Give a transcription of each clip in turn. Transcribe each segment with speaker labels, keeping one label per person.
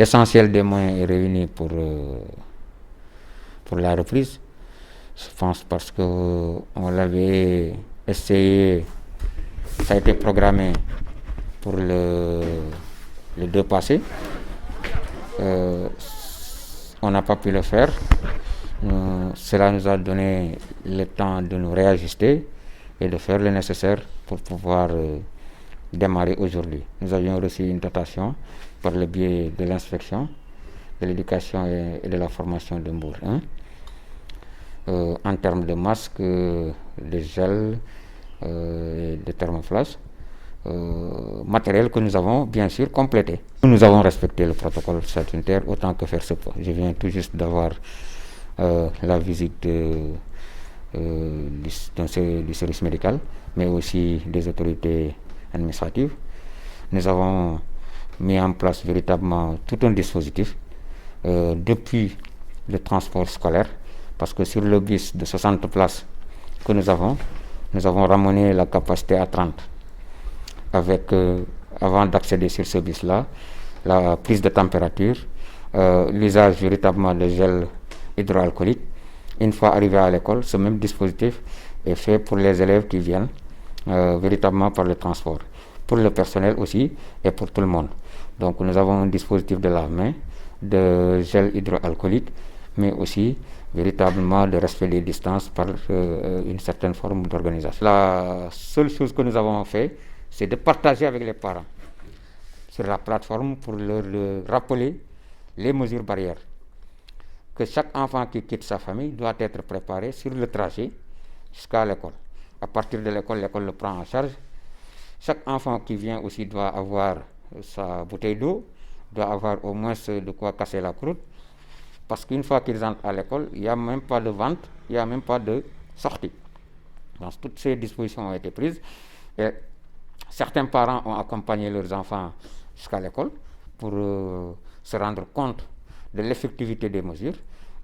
Speaker 1: l'essentiel des moyens est réuni pour la reprise. Je pense parce qu'on l'avait essayé, ça a été programmé pour le 2 passé. On n'a pas pu le faire. Cela nous a donné le temps de nous réajuster et de faire le nécessaire pour pouvoir démarrer aujourd'hui. Nous avions reçu une dotation par le biais de l'inspection de l'éducation et de la formation de Mbour 1 en termes de masques, de gel, de thermoflash, matériel que nous avons bien sûr complété. Nous avons respecté le protocole sanitaire autant que faire se peut. Je viens tout juste d'avoir la visite du service médical, mais aussi des autorités administratives. Nous avons mis en place véritablement tout un dispositif depuis le transport scolaire, parce que sur le bus de 60 places que nous avons ramené la capacité à 30. Avec, avant d'accéder sur ce bus-là, la prise de température, l'usage véritablement de gel hydroalcoolique. Une fois arrivé à l'école, ce même dispositif est fait pour les élèves qui viennent véritablement par le transport, pour le personnel aussi et pour tout le monde. Donc nous avons un dispositif de lave-main, de gel hydroalcoolique, mais aussi véritablement de respect des distances par une certaine forme d'organisation. La seule chose que nous avons fait, c'est de partager avec les parents sur la plateforme pour leur rappeler les mesures barrières. Que chaque enfant qui quitte sa famille doit être préparé sur le trajet jusqu'à l'école. À partir de l'école, l'école le prend en charge. Chaque enfant qui vient aussi doit avoir sa bouteille d'eau, doit avoir au moins de quoi casser la croûte. Parce qu'une fois qu'ils entrent à l'école, il n'y a même pas de vente, il n'y a même pas de sortie. Donc toutes ces dispositions ont été prises. Et certains parents ont accompagné leurs enfants jusqu'à l'école pour se rendre compte de l'effectivité des mesures.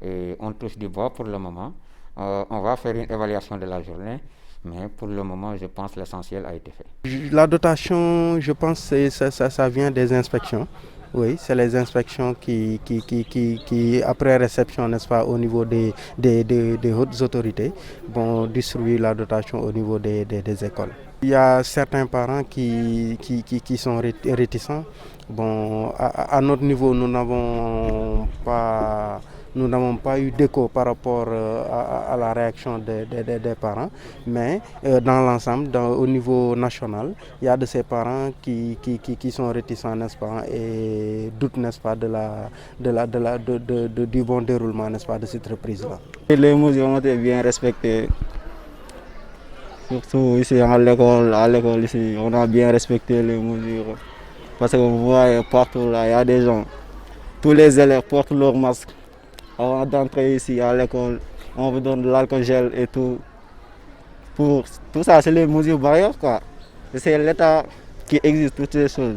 Speaker 1: Et on touche du bois pour le moment. On va faire une évaluation de la journée, mais pour le moment, je pense que l'essentiel a été fait.
Speaker 2: La dotation, je pense que ça vient des inspections. Oui, c'est les inspections qui après réception, n'est-ce pas, au niveau des hautes autorités, vont distribuer la dotation au niveau des écoles. Il y a certains parents qui sont réticents. Bon, à notre niveau, nous n'avons pas eu d'écho par rapport à la réaction des parents, mais dans l'ensemble, au niveau national, il y a de ces parents qui sont réticents, n'est-ce pas, et doutent, n'est-ce pas, du bon déroulement, n'est-ce pas, de cette reprise-là.
Speaker 3: Les mesures ont été bien respectées, surtout ici à l'école ici, on a bien respecté les mesures, parce que vous voyez partout là, il y a des gens, tous les élèves portent leur masque. Avant d'entrer ici à l'école, on vous donne de l'alcool gel et tout. Pour tout ça, c'est les mesures barrières, quoi. C'est l'État qui existe toutes ces choses.